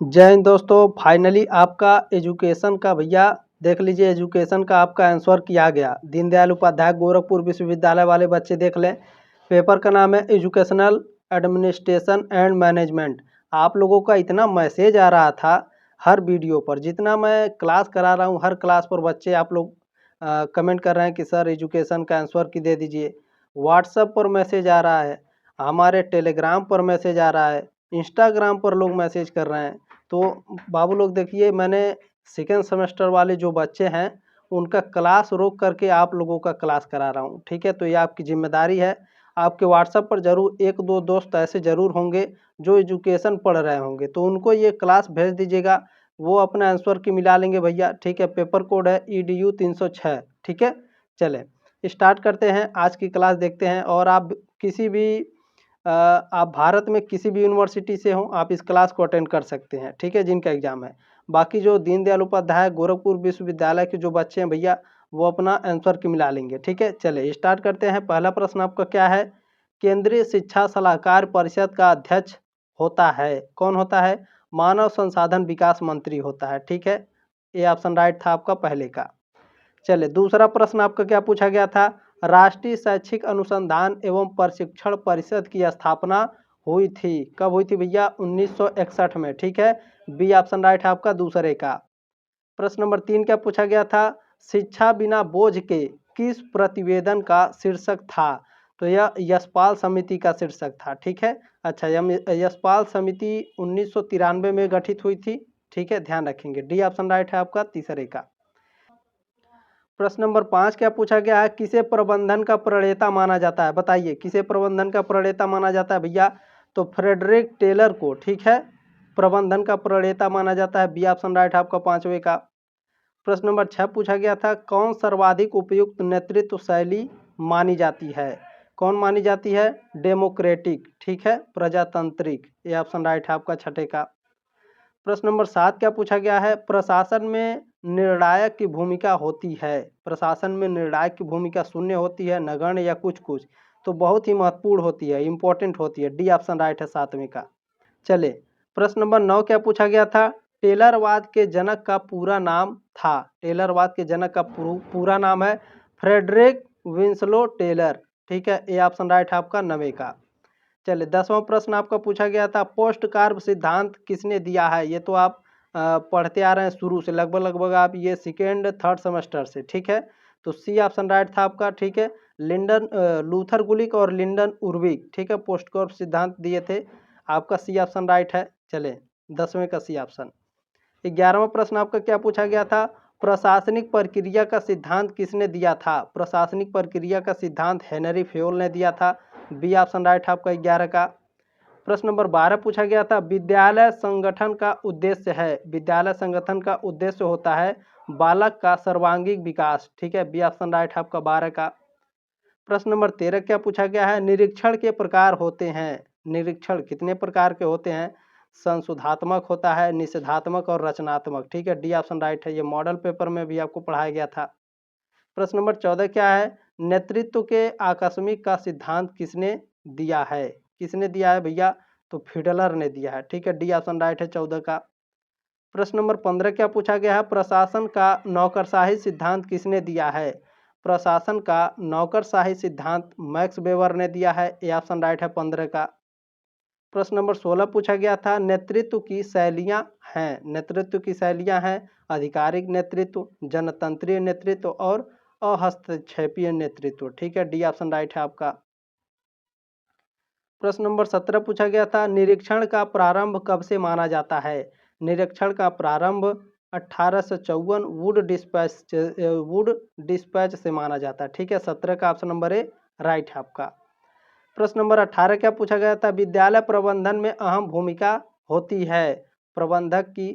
जय हिंद दोस्तों, फाइनली आपका एजुकेशन का भैया देख लीजिए, एजुकेशन का आपका आंसर किया गया। दीनदयाल उपाध्याय गोरखपुर विश्वविद्यालय वाले बच्चे देख लें। पेपर का नाम है एजुकेशनल एडमिनिस्ट्रेशन एंड मैनेजमेंट। आप लोगों का इतना मैसेज आ रहा था हर वीडियो पर, जितना मैं क्लास करा रहा हूँ हर क्लास पर बच्चे आप लोग कमेंट कर रहे हैं कि सर एजुकेशन का आंसर की दे दीजिए। व्हाट्सएप पर मैसेज आ रहा है, हमारे टेलीग्राम पर मैसेज आ रहा है, इंस्टाग्राम पर लोग मैसेज कर रहे हैं। तो बाबू लोग देखिए, मैंने सेकेंड सेमेस्टर वाले जो बच्चे हैं उनका क्लास रोक करके आप लोगों का क्लास करा रहा हूँ, ठीक है। तो ये आपकी जिम्मेदारी है। आपके व्हाट्सएप पर ज़रूर एक दो दोस्त ऐसे ज़रूर होंगे जो एजुकेशन पढ़ रहे होंगे, तो उनको ये क्लास भेज दीजिएगा। वो अपना आंसर की मिला लेंगे भैया, ठीक है। पेपर कोड है EDU 306, ठीक है। चलें स्टार्ट करते हैं आज की क्लास, देखते हैं। और आप किसी भी आप भारत में किसी भी यूनिवर्सिटी से हो, आप इस क्लास को अटेंड कर सकते हैं, ठीक है, जिनका एग्जाम है। बाकी जो दीनदयाल उपाध्याय गोरखपुर विश्वविद्यालय के जो बच्चे हैं भैया, वो अपना आंसर की मिला लेंगे, ठीक है। चले स्टार्ट करते हैं। पहला प्रश्न आपका क्या है? केंद्रीय शिक्षा सलाहकार परिषद का अध्यक्ष होता है, कौन होता है? मानव संसाधन विकास मंत्री होता है, ठीक है। ये ऑप्शन राइट था आपका पहले का। चलिए दूसरा प्रश्न आपका क्या पूछा गया था? राष्ट्रीय शैक्षिक अनुसंधान एवं प्रशिक्षण परिषद की स्थापना हुई थी, कब हुई थी भैया? 1961 में, ठीक है। बी ऑप्शन राइट है आपका दूसरे का। प्रश्न नंबर 3 क्या पूछा गया था? शिक्षा बिना बोझ के किस प्रतिवेदन का शीर्षक था? तो यह यशपाल समिति का शीर्षक था, ठीक है। अच्छा, यशपाल समिति 1993 में गठित हुई थी, ठीक है, ध्यान रखेंगे। डी ऑप्शन राइट है आपका तीसरे का। प्रश्न नंबर 5 क्या पूछा गया है? किसे प्रबंधन का प्रणेता माना जाता है? बताइए, किसे प्रबंधन का प्रणेता माना जाता है भैया? तो फ्रेडरिक टेलर को, ठीक है, प्रबंधन का प्रणेता माना जाता है। बी ऑप्शन राइट है आपका पांचवे का। प्रश्न नंबर 6 पूछा गया था, कौन सर्वाधिक उपयुक्त नेतृत्व शैली मानी जाती है? कौन मानी जाती है? डेमोक्रेटिक, ठीक है, प्रजातांत्रिक। ये ऑप्शन राइट है आपका छठे का। प्रश्न नंबर 7 क्या पूछा गया है? प्रशासन में निर्णायक की भूमिका होती है। प्रशासन में निर्णायक की भूमिका शून्य होती है, नगण्य या कुछ कुछ? तो बहुत ही महत्वपूर्ण होती है, इंपॉर्टेंट होती है। डी ऑप्शन राइट है सातवें का। चले प्रश्न नंबर 9 क्या पूछा गया था? टेलरवाद के जनक का पूरा नाम था। टेलरवाद के जनक का पूरा नाम है फ्रेडरिक विंसलो टेलर, ठीक है। ए ऑप्शन राइट है आपका नवे का। चलिए 10वां प्रश्न आपका पूछा गया था, पोस्ट कार्ब सिद्धांत किसने दिया है? ये तो आप पढ़ते आ रहे हैं शुरू से, लगभग लगभग आप ये सेकेंड थर्ड सेमेस्टर से, ठीक है। तो सी ऑप्शन राइट था आपका, ठीक है। लिंडन लूथर गुलिक और लिंडन उर्विक, ठीक है, पोस्ट कार्ब सिद्धांत दिए थे। आपका सी ऑप्शन राइट है। चले 10वें का सी ऑप्शन। 11वां प्रश्न आपका क्या पूछा गया था? प्रशासनिक प्रक्रिया का सिद्धांत किसने दिया था? प्रशासनिक प्रक्रिया का सिद्धांत हेनरी फेयोल ने दिया था। बी ऑप्शन राइट है आपका 11 का। प्रश्न नंबर 12 पूछा गया था, विद्यालय संगठन का उद्देश्य है। विद्यालय संगठन का उद्देश्य होता है बालक का सर्वांगीण विकास, ठीक है। बी ऑप्शन राइट है आपका 12 का। प्रश्न नंबर 13 क्या पूछा गया है? निरीक्षण के प्रकार होते हैं। निरीक्षण कितने प्रकार के होते हैं? संशोधात्मक होता है, निषेधात्मक और रचनात्मक, ठीक है। डी ऑप्शन राइट है। ये मॉडल पेपर में भी आपको पढ़ाया गया था। प्रश्न नंबर 14 क्या है? नेतृत्व के आकस्मिक का सिद्धांत किसने दिया है? किसने दिया है भैया? तो फिडलर ने दिया है, ठीक है। डी ऑप्शन राइट है 14 का। प्रश्न नंबर 15 क्या पूछा गया है? प्रशासन का नौकरशाही सिद्धांत किसने दिया है? प्रशासन का नौकरशाही सिद्धांत मैक्स वेबर ने दिया है। ये ऑप्शन राइट है 15 का। प्रश्न नंबर 16 पूछा गया था, नेतृत्व की शैलियां हैं। नेतृत्व की शैलियां हैं आधिकारिक नेतृत्व, जनतंत्रीय नेतृत्व और अहस्तक्षेपीय नेतृत्व, ठीक है। डी ऑप्शन राइट है आपका। प्रश्न नंबर 17 पूछा गया था, निरीक्षण का प्रारंभ कब से माना जाता है? निरीक्षण का प्रारंभ 1854 वुड डिस्पैच से माना जाता है, ठीक है। 17 का ऑप्शन नंबर ए राइट है आपका। प्रश्न नंबर 18 क्या पूछा गया था? विद्यालय प्रबंधन में अहम भूमिका होती है। प्रबंधक की,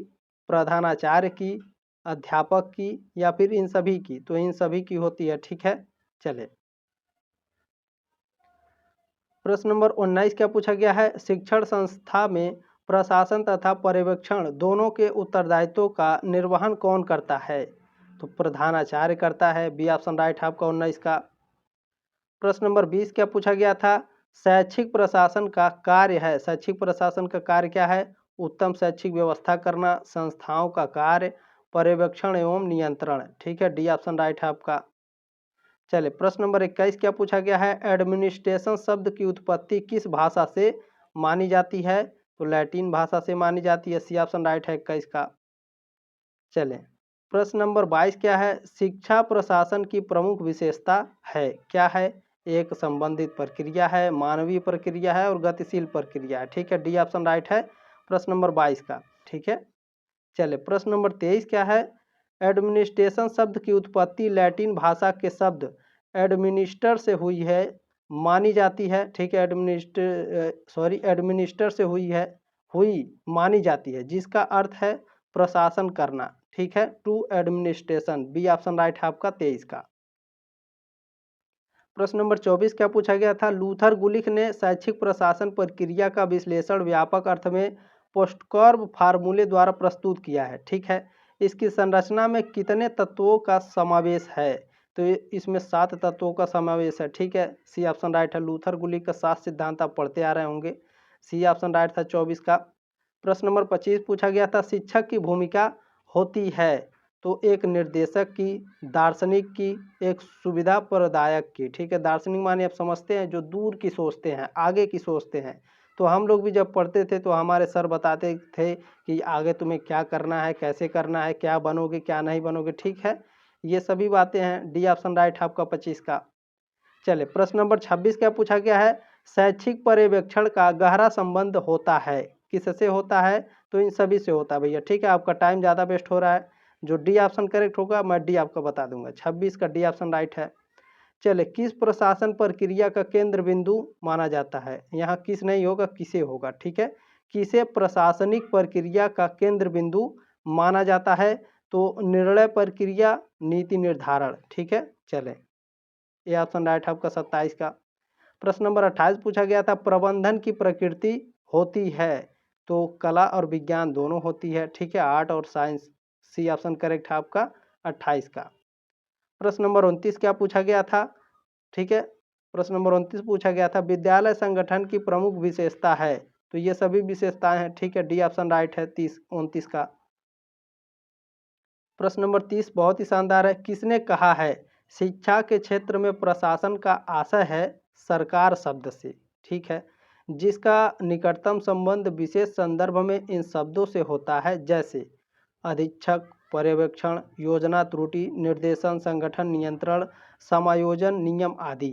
प्रधानाचार्य की, अध्यापक की या फिर इन सभी की? तो इन सभी की होती है, ठीक है। चले प्रश्न नंबर 19 क्या पूछा गया है? शिक्षण संस्था में प्रशासन तथा पर्यवेक्षण दोनों के उत्तरदायित्वों का निर्वहन कौन करता है? तो प्रधानाचार्य करता है। बी ऑप्शन राइट है आपका 19 का। प्रश्न नंबर 20 क्या पूछा गया था? शैक्षिक प्रशासन का कार्य है। शैक्षिक प्रशासन का कार्य क्या है? उत्तम शैक्षिक व्यवस्था करना, संस्थाओं का कार्य, पर्यवेक्षण एवं नियंत्रण। ठीक है, डी ऑप्शन राइट है आपका। चलिए प्रश्न नंबर 21 क्या पूछा गया है, एडमिनिस्ट्रेशन शब्द की उत्पत्ति किस भाषा से मानी जाती है? तो लैटिन भाषा से मानी जाती है, सी ऑप्शन राइट है 21 का। चलें प्रश्न नंबर 22 क्या है, शिक्षा प्रशासन की प्रमुख विशेषता है, क्या है? एक संबंधित प्रक्रिया है, मानवीय प्रक्रिया है और गतिशील प्रक्रिया है। ठीक है, डी ऑप्शन राइट है प्रश्न नंबर 22 का। ठीक है, चले प्रश्न नंबर 23 क्या है, एडमिनिस्ट्रेशन शब्द की उत्पत्ति लैटिन भाषा के शब्द एडमिनिस्टर से हुई है, मानी जाती है। ठीक है, एडमिनिस्टर से हुई मानी जाती है, जिसका अर्थ है प्रशासन करना। ठीक है, to administration, B option right है आपका 23 का। प्रश्न नंबर 24 क्या पूछा गया था, लूथर गुलिख ने शैक्षिक प्रशासन प्रक्रिया का विश्लेषण व्यापक अर्थ में पोस्टकॉर्ब फार्मूले द्वारा प्रस्तुत किया है। ठीक है, इसकी संरचना में कितने तत्वों का समावेश है? तो इसमें 7 तत्वों का समावेश है। ठीक है, सी ऑप्शन राइट है, लूथर गुलिख का 7 सिद्धांत आप पढ़ते आ रहे होंगे, सी ऑप्शन राइट था 24 का। प्रश्न नंबर 25 पूछा गया था, शिक्षक की भूमिका होती है तो एक निर्देशक की, दार्शनिक की, एक सुविधा प्रदायक की। ठीक है, दार्शनिक माने आप समझते हैं जो दूर की सोचते हैं, आगे की सोचते हैं। तो हम लोग भी जब पढ़ते थे तो हमारे सर बताते थे कि आगे तुम्हें क्या करना है, कैसे करना है, क्या बनोगे क्या नहीं बनोगे। ठीक है, ये सभी बातें हैं, डी ऑप्शन राइट है आपका 25 का। चले प्रश्न नंबर 26 क्या पूछा गया है, शैक्षिक पर्यवेक्षण का गहरा संबंध होता है, किससे होता है? तो इन सभी से होता है भैया। ठीक है, आपका टाइम ज़्यादा वेस्ट हो रहा है, जो डी ऑप्शन करेक्ट होगा मैं डी आपको बता दूंगा, 26 का डी ऑप्शन राइट है। चले किस प्रशासन प्रक्रिया का केंद्र बिंदु माना जाता है? यहाँ किस नहीं होगा, किसे होगा। ठीक है, किसे प्रशासनिक प्रक्रिया का केंद्र बिंदु माना जाता है? तो निर्णय प्रक्रिया, नीति निर्धारण। ठीक है, चले ये ऑप्शन राइट है आपका 27 का। प्रश्न नंबर 28 पूछा गया था, प्रबंधन की प्रकृति होती है तो कला और विज्ञान दोनों होती है। ठीक है, आर्ट और साइंस, सी ऑप्शन करेक्ट है आपका 28 का। प्रश्न नंबर 29 क्या पूछा गया था? ठीक है, प्रश्न नंबर 29 पूछा गया था, विद्यालय संगठन की प्रमुख विशेषता है, तो ये सभी विशेषताएं हैं। ठीक है, डी ऑप्शन राइट है 29 का। प्रश्न नंबर 30 बहुत ही शानदार है, किसने कहा है शिक्षा के क्षेत्र में प्रशासन का आशय है सरकार शब्द से? ठीक है, जिसका निकटतम संबंध विशेष संदर्भ में इन शब्दों से होता है, जैसे अधीक्षक, पर्यवेक्षण, योजना त्रुटि, निर्देशन, संगठन, नियंत्रण, समायोजन, नियम आदि।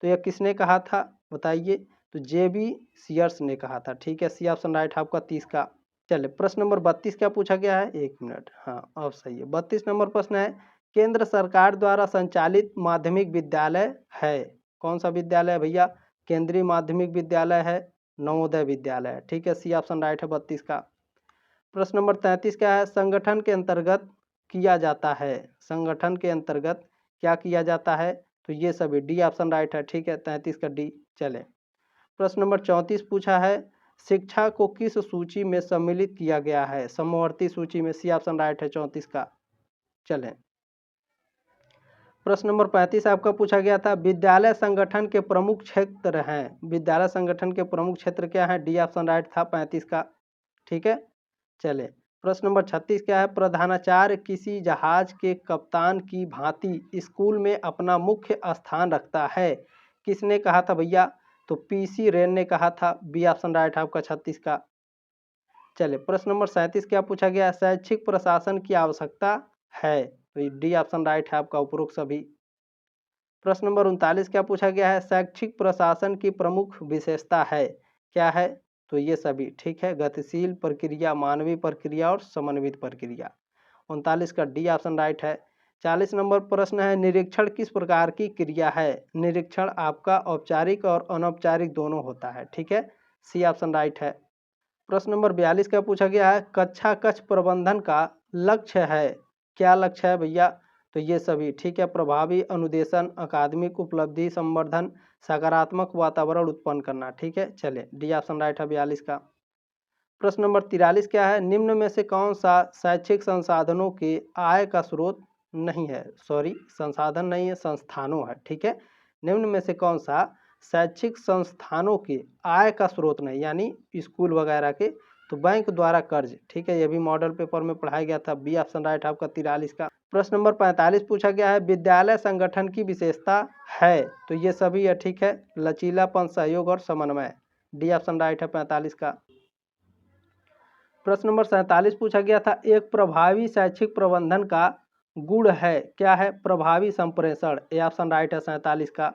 तो यह किसने कहा था बताइए? तो JB सीयर्स ने कहा था। ठीक है, सी ऑप्शन राइट आपका 30 का। चलिए प्रश्न नंबर 32 क्या पूछा गया है, एक मिनट, हाँ अब सही है। 32 नंबर प्रश्न है, केंद्र सरकार द्वारा संचालित माध्यमिक विद्यालय है, कौन सा विद्यालय है भैया? केंद्रीय माध्यमिक विद्यालय है, नवोदय विद्यालय है। ठीक है, सी ऑप्शन राइट है 32 का। प्रश्न नंबर 33 क्या है, संगठन के अंतर्गत किया जाता है, संगठन के अंतर्गत क्या किया जाता है? तो ये सभी, डी ऑप्शन राइट है। ठीक है, 33 का डी। चले प्रश्न नंबर 34 पूछा है, शिक्षा को किस सूची में सम्मिलित किया गया है? समवर्ती सूची में, सी ऑप्शन राइट है 34 का। चलें प्रश्न नंबर 35 आपका पूछा गया था, विद्यालय संगठन के प्रमुख क्षेत्र हैं, विद्यालय संगठन के प्रमुख क्षेत्र क्या है? डी ऑप्शन राइट था 35 का। ठीक है, चले प्रश्न नंबर 36 क्या है, प्रधानाचार्य किसी जहाज के कप्तान की भांति स्कूल में अपना मुख्य स्थान रखता है, किसने कहा था भैया? तो PC रेन ने कहा था, बी ऑप्शन राइट आपका 36 का। चले प्रश्न नंबर 37 क्या पूछा गया, शैक्षिक प्रशासन की आवश्यकता है, तो डी ऑप्शन राइट है आपका उपरोक्त सभी। प्रश्न नंबर 39 क्या पूछा गया है, शैक्षिक प्रशासन की प्रमुख विशेषता है, क्या है? तो ये सभी। ठीक है, गतिशील प्रक्रिया, मानवीय प्रक्रिया और समन्वित प्रक्रिया। 39 का डी ऑप्शन राइट है। 40 नंबर प्रश्न है, निरीक्षण किस प्रकार की क्रिया है? निरीक्षण आपका औपचारिक और अनौपचारिक दोनों होता है। ठीक है, सी ऑप्शन राइट है। प्रश्न नंबर 42 क्या पूछा गया है, कक्षा कक्ष प्रबंधन का लक्ष्य है, क्या लक्ष्य है भैया? तो ये सभी। ठीक है, प्रभावी अनुदेशन, अकादमिक उपलब्धि संवर्धन, सकारात्मक वातावरण उत्पन्न करना। ठीक है, चले डी ऑप्शन राइट है 42 का। प्रश्न नंबर 43 क्या है, निम्न में से कौन सा शैक्षिक संसाधनों के आय का स्रोत नहीं है? सॉरी, संसाधन नहीं है, संस्थानों है। ठीक है, निम्न में से कौन सा शैक्षिक संस्थानों के आय का स्रोत नहीं, यानी स्कूल वगैरह के तो बैंक द्वारा कर्ज, ठीक है, ये भी मॉडल पेपर में पढ़ाया गया था। बी ऑप्शन राइट आपका 43 का। प्रश्न नंबर 45 पूछा गया है, विद्यालय संगठन की विशेषता है, तो ये सभी है, ठीक है, लचीलापन, सहयोग और समन्वय। डी ऑप्शन राइट है 45 का। प्रश्न नंबर 47 पूछा गया था, एक प्रभावी शैक्षिक प्रबंधन का गुण है, क्या है, प्रभावी संप्रेषण। ए ऑप्शन राइट है 47 का।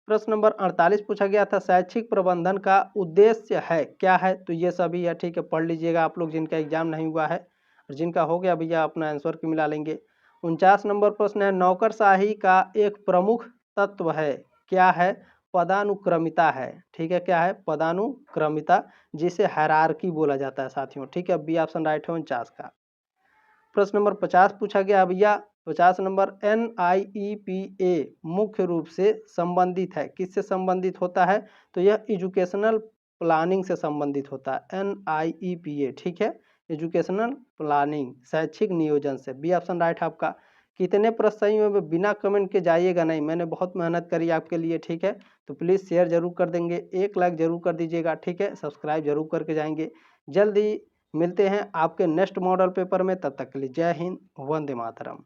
प्रश्न नंबर 48 पूछा गया था, शैक्षिक प्रबंधन का उद्देश्य है, क्या है, तो ये सभी है, ठीक है, पढ़ लीजिएगा आप लोग जिनका एग्जाम नहीं हुआ है, और जिनका हो गया भैया अपना आंसर की मिला लेंगे। 49 नंबर प्रश्न है, नौकरशाही का एक प्रमुख तत्व है, क्या है, पदानुक्रमिता है, ठीक है, क्या है, पदानुक्रमिता, जिसे हायरार्की बोला जाता है साथियों, ठीक है। बी ऑप्शन राइट है 49 का। प्रश्न नंबर 50 पूछा गया भैया, 50 नंबर, NIEPA मुख्य रूप से संबंधित है, किससे संबंधित होता है, तो यह एजुकेशनल प्लानिंग से संबंधित होता है। NIEPA, ठीक है, एजुकेशनल प्लानिंग, शैक्षिक नियोजन से। बी ऑप्शन राइट है आपका। कितने प्रश्न सही हुए बिना कमेंट के जाइएगा नहीं, मैंने बहुत मेहनत करी आपके लिए, ठीक है, तो प्लीज़ शेयर जरूर कर देंगे, एक लाइक जरूर कर दीजिएगा, ठीक है, सब्सक्राइब जरूर करके जाएंगे। जल्दी मिलते हैं आपके नेक्स्ट मॉडल पेपर में, तब तक के लिए जय हिंद, वंदे मातरम।